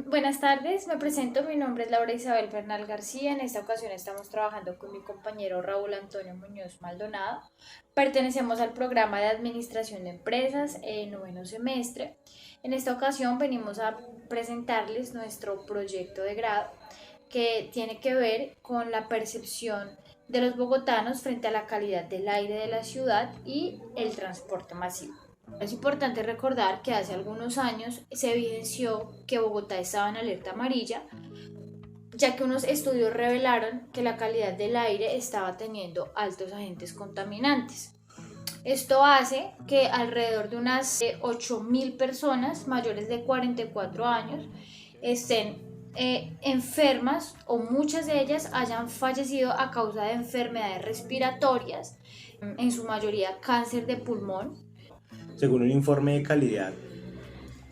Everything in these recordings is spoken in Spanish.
Buenas tardes, me presento, mi nombre es Laura Isabel Bernal García. En esta ocasión estamos trabajando con mi compañero Raúl Antonio Muñoz Maldonado. Pertenecemos al programa de Administración de Empresas en noveno semestre. En esta ocasión venimos a presentarles nuestro proyecto de grado que tiene que ver con la percepción de los bogotanos frente a la calidad del aire de la ciudad y el transporte masivo. Es importante recordar que hace algunos años se evidenció que Bogotá estaba en alerta amarilla, ya que unos estudios revelaron que la calidad del aire estaba teniendo altos agentes contaminantes. Esto hace que alrededor de unas 8.000 personas mayores de 44 años estén enfermas, o muchas de ellas hayan fallecido a causa de enfermedades respiratorias, en su mayoría cáncer de pulmón. Según un informe de calidad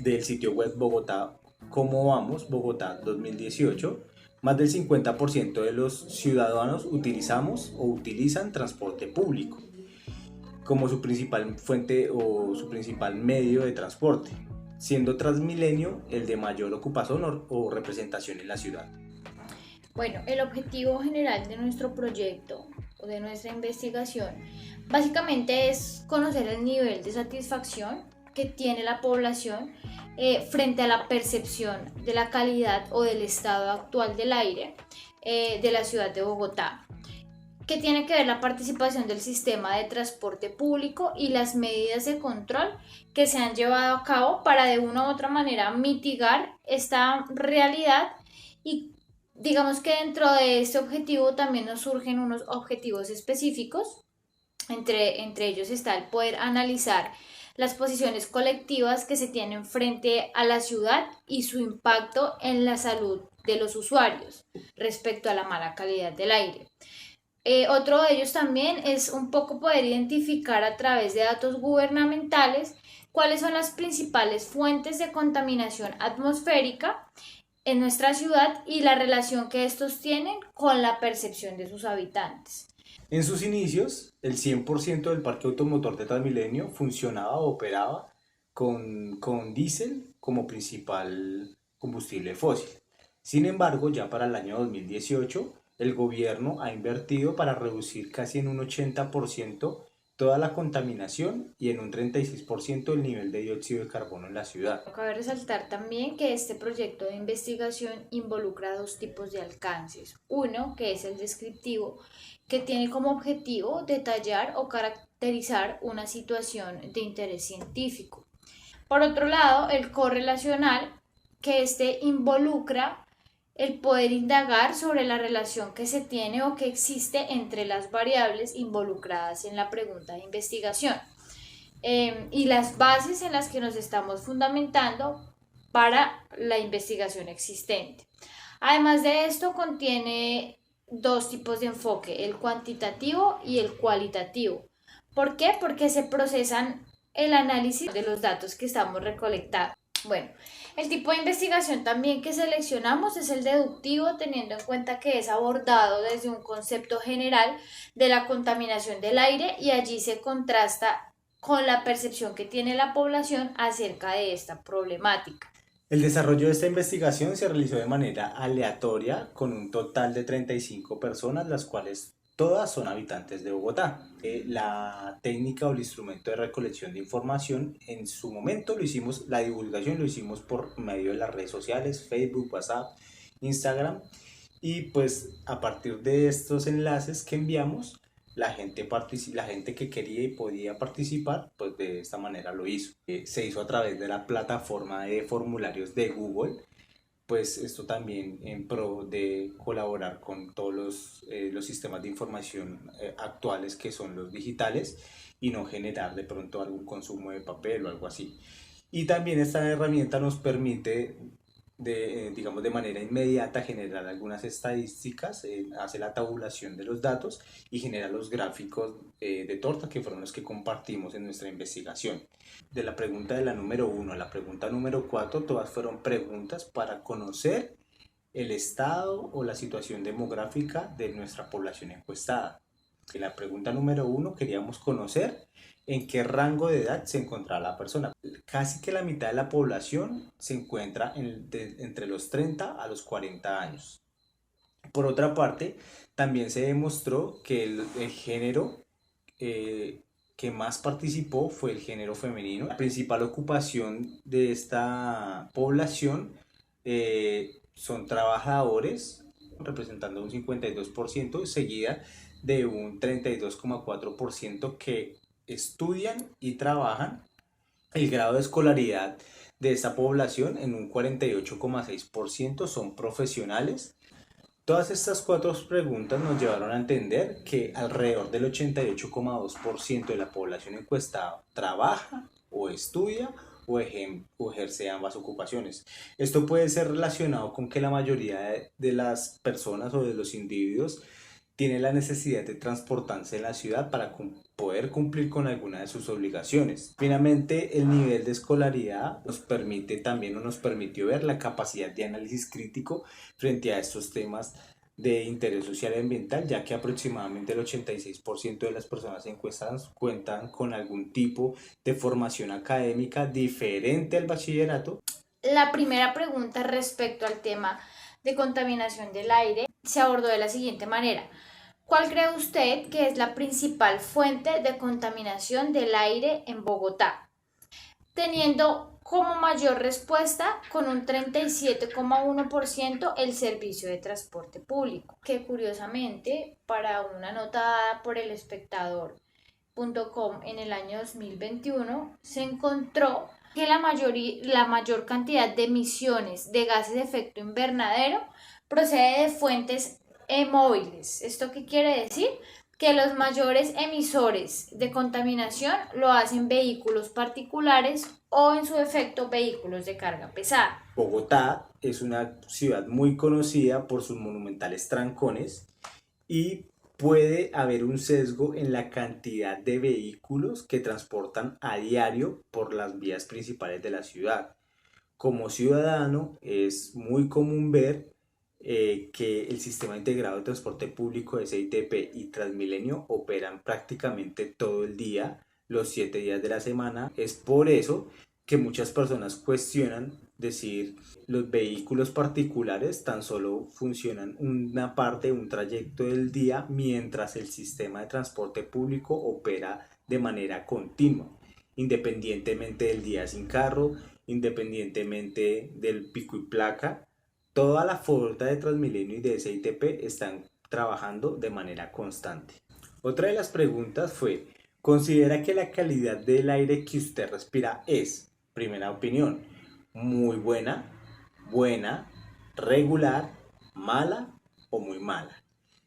del sitio web Bogotá, ¿Cómo vamos? Bogotá 2018, más del 50% de los ciudadanos utilizamos o utilizan transporte público como su principal fuente o su principal medio de transporte, siendo Transmilenio el de mayor ocupación o representación en la ciudad. Bueno, el objetivo general de nuestro proyecto o de nuestra investigación básicamente es conocer el nivel de satisfacción que tiene la población frente a la percepción de la calidad o del estado actual del aire de la ciudad de Bogotá, que tiene que ver la participación del sistema de transporte público y las medidas de control que se han llevado a cabo para de una u otra manera mitigar esta realidad. Y digamos que dentro de este objetivo también nos surgen unos objetivos específicos. Entre ellos está el poder analizar las posiciones colectivas que se tienen frente a la ciudad y su impacto en la salud de los usuarios respecto a la mala calidad del aire. Otro de ellos también es un poco poder identificar a través de datos gubernamentales cuáles son las principales fuentes de contaminación atmosférica en nuestra ciudad y la relación que estos tienen con la percepción de sus habitantes. En sus inicios, el 100% del parque automotor de Transmilenio funcionaba o operaba con diésel como principal combustible fósil. Sin embargo, ya para el año 2018, el gobierno ha invertido para reducir casi en un 80% toda la contaminación y en un 36% el nivel de dióxido de carbono en la ciudad. Cabe resaltar también que este proyecto de investigación involucra dos tipos de alcances. Uno, que es el descriptivo, que tiene como objetivo detallar o caracterizar una situación de interés científico. Por otro lado, el correlacional, que este involucra el poder indagar sobre la relación que se tiene o que existe entre las variables involucradas en la pregunta de investigación y las bases en las que nos estamos fundamentando para la investigación existente. Además de esto, contiene dos tipos de enfoque, el cuantitativo y el cualitativo. ¿Por qué? Porque se procesan el análisis de los datos que estamos recolectando. Bueno, el tipo de investigación también que seleccionamos es el deductivo, teniendo en cuenta que es abordado desde un concepto general de la contaminación del aire, y allí se contrasta con la percepción que tiene la población acerca de esta problemática. El desarrollo de esta investigación se realizó de manera aleatoria con un total de 35 personas, las cuales todas son habitantes de Bogotá. La técnica o el instrumento de recolección de información, en su momento la divulgación lo hicimos por medio de las redes sociales, Facebook, WhatsApp, Instagram, y pues a partir de estos enlaces que enviamos, la gente que quería y podía participar, pues de esta manera lo hizo. Se hizo a través de la plataforma de formularios de Google, pues esto también en pro de colaborar con todos los sistemas de información actuales, que son los digitales, y no generar de pronto algún consumo de papel o algo así. Y también esta herramienta nos permite digamos, de manera inmediata generar algunas estadísticas, hace la tabulación de los datos y genera los gráficos de torta, que fueron los que compartimos en nuestra investigación. De la pregunta de la número 1 a la pregunta número 4, todas fueron preguntas para conocer el estado o la situación demográfica de nuestra población encuestada. En la pregunta número 1 queríamos conocer en qué rango de edad se encontraba la persona. Casi que la mitad de la población se encuentra entre los 30 a los 40 años. Por otra parte, también se demostró que el género que más participó fue el género femenino. La principal ocupación de esta población son trabajadores, representando un 52%, seguida de un 32,4% que estudian y trabajan. El grado de escolaridad de esta población en un 48,6% son profesionales. Todas estas cuatro preguntas nos llevaron a entender que alrededor del 88,2% de la población encuestada trabaja o estudia o ejerce ambas ocupaciones. Esto puede ser relacionado con que la mayoría de las personas o de los individuos tiene la necesidad de transportarse en la ciudad para poder cumplir con alguna de sus obligaciones. Finalmente, el nivel de escolaridad nos permite también o nos permitió ver la capacidad de análisis crítico frente a estos temas de interés social y ambiental, ya que aproximadamente el 86% de las personas encuestadas cuentan con algún tipo de formación académica diferente al bachillerato. La primera pregunta respecto al tema de contaminación del aire se abordó de la siguiente manera. ¿Cuál cree usted que es la principal fuente de contaminación del aire en Bogotá? Teniendo como mayor respuesta con un 37,1% el servicio de transporte público, que curiosamente para una nota dada por el espectador.com en el año 2021 se encontró que la mayor cantidad de emisiones de gases de efecto invernadero procede de fuentes móviles. ¿Esto qué quiere decir? Que los mayores emisores de contaminación lo hacen vehículos particulares o en su defecto vehículos de carga pesada. Bogotá es una ciudad muy conocida por sus monumentales trancones y puede haber un sesgo en la cantidad de vehículos que transportan a diario por las vías principales de la ciudad. Como ciudadano es muy común ver que el sistema integrado de transporte público de SITP y Transmilenio operan prácticamente todo el día, los 7 días de la semana. Es por eso que muchas personas cuestionan decir los vehículos particulares tan solo funcionan una parte, un trayecto del día, mientras el sistema de transporte público opera de manera continua, independientemente del día sin carro, independientemente del pico y placa. Toda la flota de Transmilenio y de SITP están trabajando de manera constante. Otra de las preguntas fue, ¿considera que la calidad del aire que usted respira es, primera opinión, muy buena, buena, regular, mala o muy mala?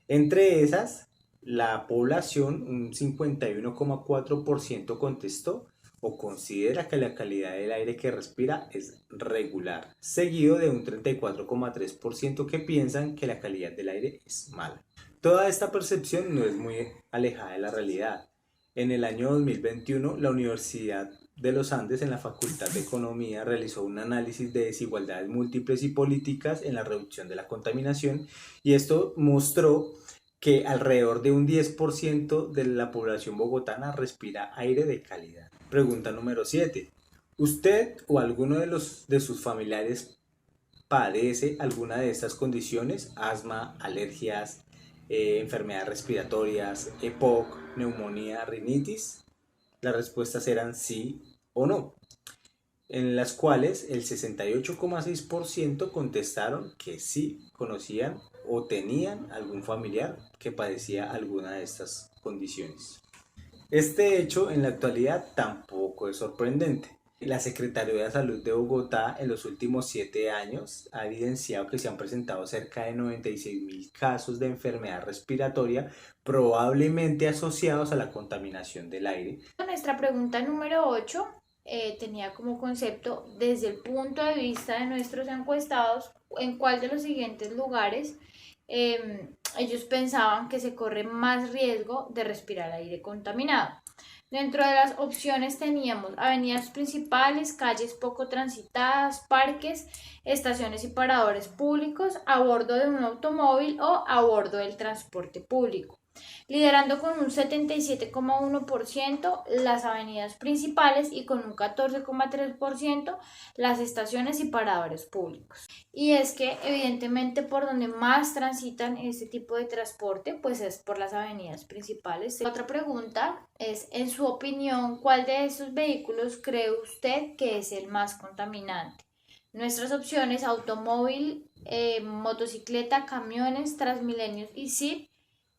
Entre esas, la población, un 51,4% contestó o considera que la calidad del aire que respira es regular, seguido de un 34,3% que piensan que la calidad del aire es mala. Toda esta percepción no es muy alejada de la realidad. En el año 2021, la Universidad de los Andes, en la Facultad de Economía, realizó un análisis de desigualdades múltiples y políticas en la reducción de la contaminación, y esto mostró que alrededor de un 10% de la población bogotana respira aire de calidad. Pregunta número 7. ¿Usted o alguno de sus familiares padece alguna de estas condiciones? Asma, alergias, enfermedades respiratorias, EPOC, neumonía, rinitis. Las respuestas eran sí o no, en las cuales el 68,6% contestaron que sí conocían o tenían algún familiar que padecía alguna de estas condiciones. Este hecho en la actualidad tampoco es sorprendente. La Secretaría de Salud de Bogotá en los últimos 7 años ha evidenciado que se han presentado cerca de 96.000 casos de enfermedad respiratoria probablemente asociados a la contaminación del aire. Nuestra pregunta número 8 tenía como concepto, desde el punto de vista de nuestros encuestados, en cuál de los siguientes lugares ellos pensaban que se corre más riesgo de respirar aire contaminado. Dentro de las opciones teníamos avenidas principales, calles poco transitadas, parques, estaciones y paradores públicos, a bordo de un automóvil o a bordo del transporte público. liderando con un 77,1% las avenidas principales y con un 14,3% las estaciones y paradores públicos. Y es que evidentemente por donde más transitan este tipo de transporte pues es por las avenidas principales. Otra pregunta es, en su opinión, ¿cuál de estos vehículos cree usted que es el más contaminante? Nuestras opciones: automóvil, motocicleta, camiones, Transmilenios y Jeep.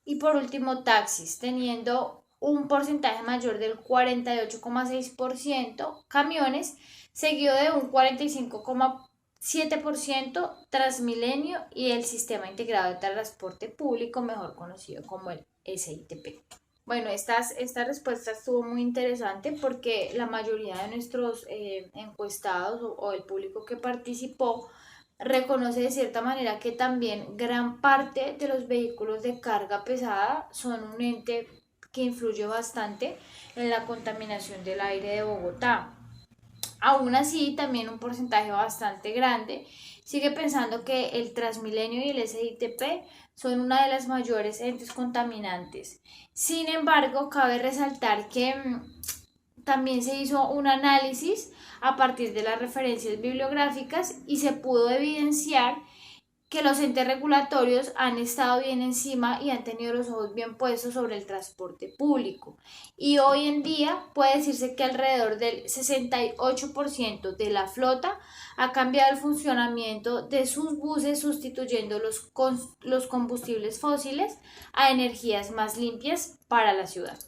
Y por último, taxis, teniendo un porcentaje mayor del 48,6%, camiones, seguido de un 45,7% Transmilenio y el Sistema Integrado de Transporte Público, mejor conocido como el SITP. Bueno, esta respuesta estuvo muy interesante porque la mayoría de nuestros encuestados o el público que participó reconoce de cierta manera que también gran parte de los vehículos de carga pesada son un ente que influye bastante en la contaminación del aire de Bogotá. Aún así, también un porcentaje bastante grande sigue pensando que el Transmilenio y el SITP son una de las mayores entes contaminantes. Sin embargo, cabe resaltar que también se hizo un análisis a partir de las referencias bibliográficas y se pudo evidenciar que los entes regulatorios han estado bien encima y han tenido los ojos bien puestos sobre el transporte público. Y hoy en día puede decirse que alrededor del 68% de la flota ha cambiado el funcionamiento de sus buses, sustituyendo los combustibles fósiles a energías más limpias para la ciudad.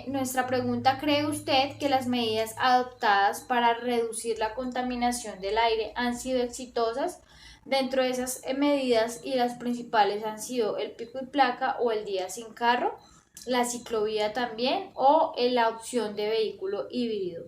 Nuestra pregunta: ¿cree usted que las medidas adoptadas para reducir la contaminación del aire han sido exitosas? Dentro de esas medidas, y las principales han sido el pico y placa o el día sin carro, la ciclovía también, o la opción de vehículo híbrido.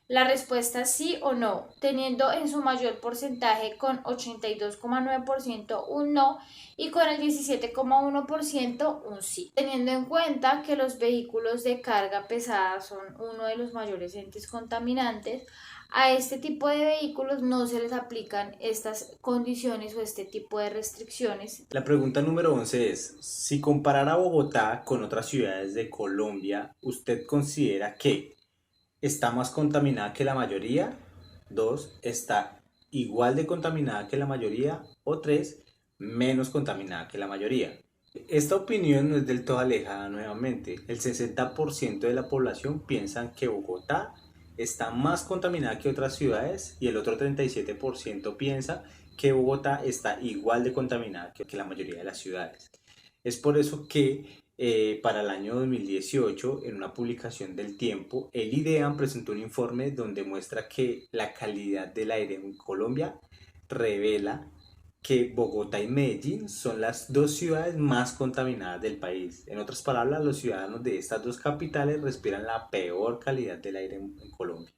La respuesta es sí o no, teniendo en su mayor porcentaje con 82,9% un no y con el 17,1% un sí. Teniendo en cuenta que los vehículos de carga pesada son uno de los mayores entes contaminantes, a este tipo de vehículos no se les aplican estas condiciones o este tipo de restricciones. La pregunta número 11 es, si comparara Bogotá con otras ciudades de Colombia, ¿usted considera que está más contaminada que la mayoría? 2, está igual de contaminada que la mayoría. O 3, menos contaminada que la mayoría. Esta opinión no es del todo alejada nuevamente. El 60% de la población piensa que Bogotá está más contaminada que otras ciudades y el otro 37% piensa que Bogotá está igual de contaminada que la mayoría de las ciudades. Es por eso que para el año 2018, en una publicación del Tiempo, el IDEAM presentó un informe donde muestra que la calidad del aire en Colombia revela que Bogotá y Medellín son las dos ciudades más contaminadas del país. En otras palabras, los ciudadanos de estas dos capitales respiran la peor calidad del aire en Colombia.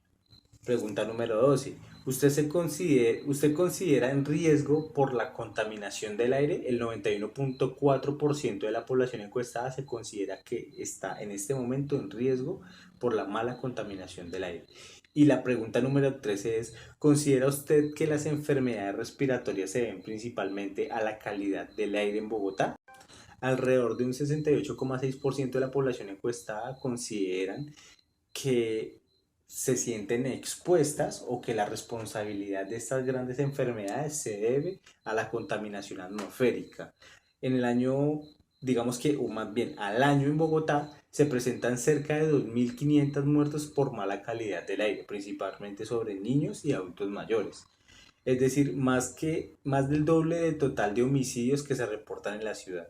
Pregunta número 12. ¿Usted considera en riesgo por la contaminación del aire? El 91,4% de la población encuestada se considera que está en este momento en riesgo por la mala contaminación del aire. Y la pregunta número 13 es, ¿considera usted que las enfermedades respiratorias se deben principalmente a la calidad del aire en Bogotá? Alrededor de un 68,6% de la población encuestada consideran que se sienten expuestas o que la responsabilidad de estas grandes enfermedades se debe a la contaminación atmosférica. En el año, digamos que, o más bien al año en Bogotá, se presentan cerca de 2.500 muertos por mala calidad del aire, principalmente sobre niños y adultos mayores. Es decir, más del doble del total de homicidios que se reportan en la ciudad.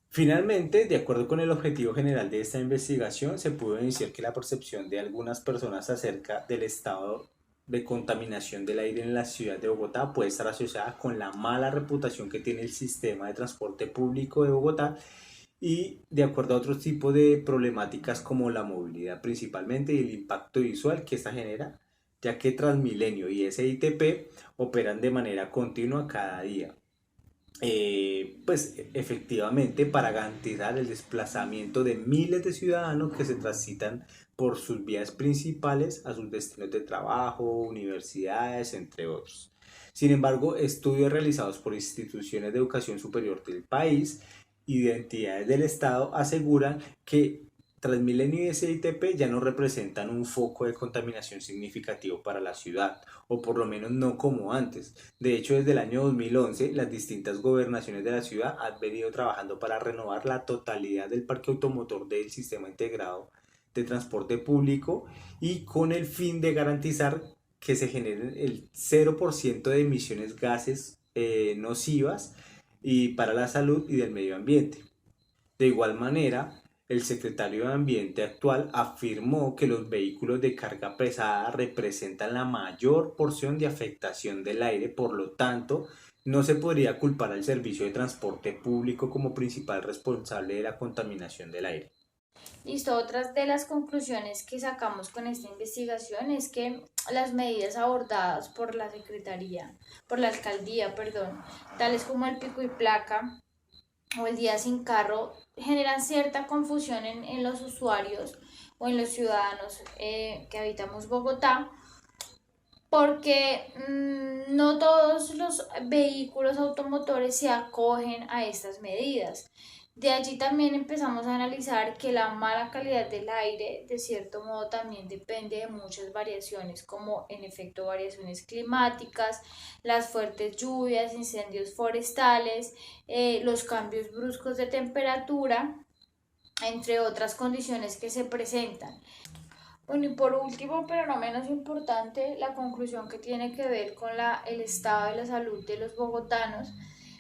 Finalmente, de acuerdo con el objetivo general de esta investigación, se pudo evidenciar que la percepción de algunas personas acerca del estado de contaminación del aire en la ciudad de Bogotá puede estar asociada con la mala reputación que tiene el sistema de transporte público de Bogotá y de acuerdo a otros tipos de problemáticas como la movilidad principalmente y el impacto visual que esta genera, ya que Transmilenio y SITP operan de manera continua cada día. Pues efectivamente para garantizar el desplazamiento de miles de ciudadanos que se transitan por sus vías principales a sus destinos de trabajo, universidades, entre otros. Sin embargo, estudios realizados por instituciones de educación superior del país y de entidades del Estado aseguran que Transmilenio y SITP ya no representan un foco de contaminación significativo para la ciudad, o por lo menos no como antes. De hecho, desde el año 2011, las distintas gobernaciones de la ciudad han venido trabajando para renovar la totalidad del parque automotor del sistema integrado de transporte público y con el fin de garantizar que se generen el 0% de emisiones gases nocivas y para la salud y del medio ambiente. De igual manera, el secretario de Ambiente actual afirmó que los vehículos de carga pesada representan la mayor porción de afectación del aire, por lo tanto, no se podría culpar al servicio de transporte público como principal responsable de la contaminación del aire. Listo, otras de las conclusiones que sacamos con esta investigación es que las medidas abordadas por la por la alcaldía, perdón, tales como el pico y placa o el día sin carro, generan cierta confusión en los usuarios o en los ciudadanos que habitamos Bogotá, porque no todos los vehículos automotores se acogen a estas medidas. De allí también empezamos a analizar que la mala calidad del aire, de cierto modo, también depende de muchas variaciones, como en efecto variaciones climáticas, las fuertes lluvias, incendios forestales, los cambios bruscos de temperatura, entre otras condiciones que se presentan. Bueno, y por último, pero no menos importante, la conclusión que tiene que ver con el estado de la salud de los bogotanos,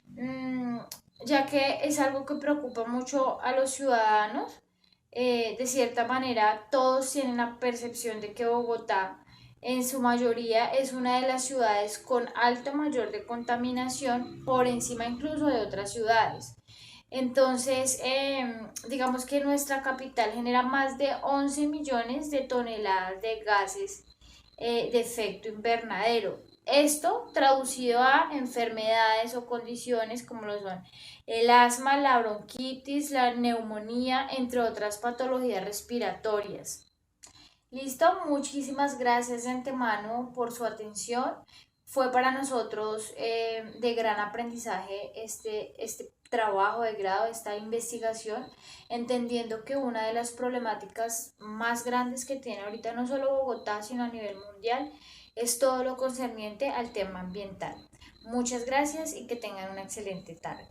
mmm, ya que es algo que preocupa mucho a los ciudadanos. De cierta manera, todos tienen la percepción de que Bogotá, en su mayoría, es una de las ciudades con alto mayor de contaminación, por encima incluso de otras ciudades. Entonces, digamos que nuestra capital genera más de 11 millones de toneladas de gases de efecto invernadero. Esto traducido a enfermedades o condiciones como lo son el asma, la bronquitis, la neumonía, entre otras patologías respiratorias. Listo, muchísimas gracias de antemano por su atención. Fue para nosotros de gran aprendizaje este trabajo de grado, esta investigación, entendiendo que una de las problemáticas más grandes que tiene ahorita no solo Bogotá, sino a nivel mundial, es todo lo concerniente al tema ambiental. Muchas gracias y que tengan una excelente tarde.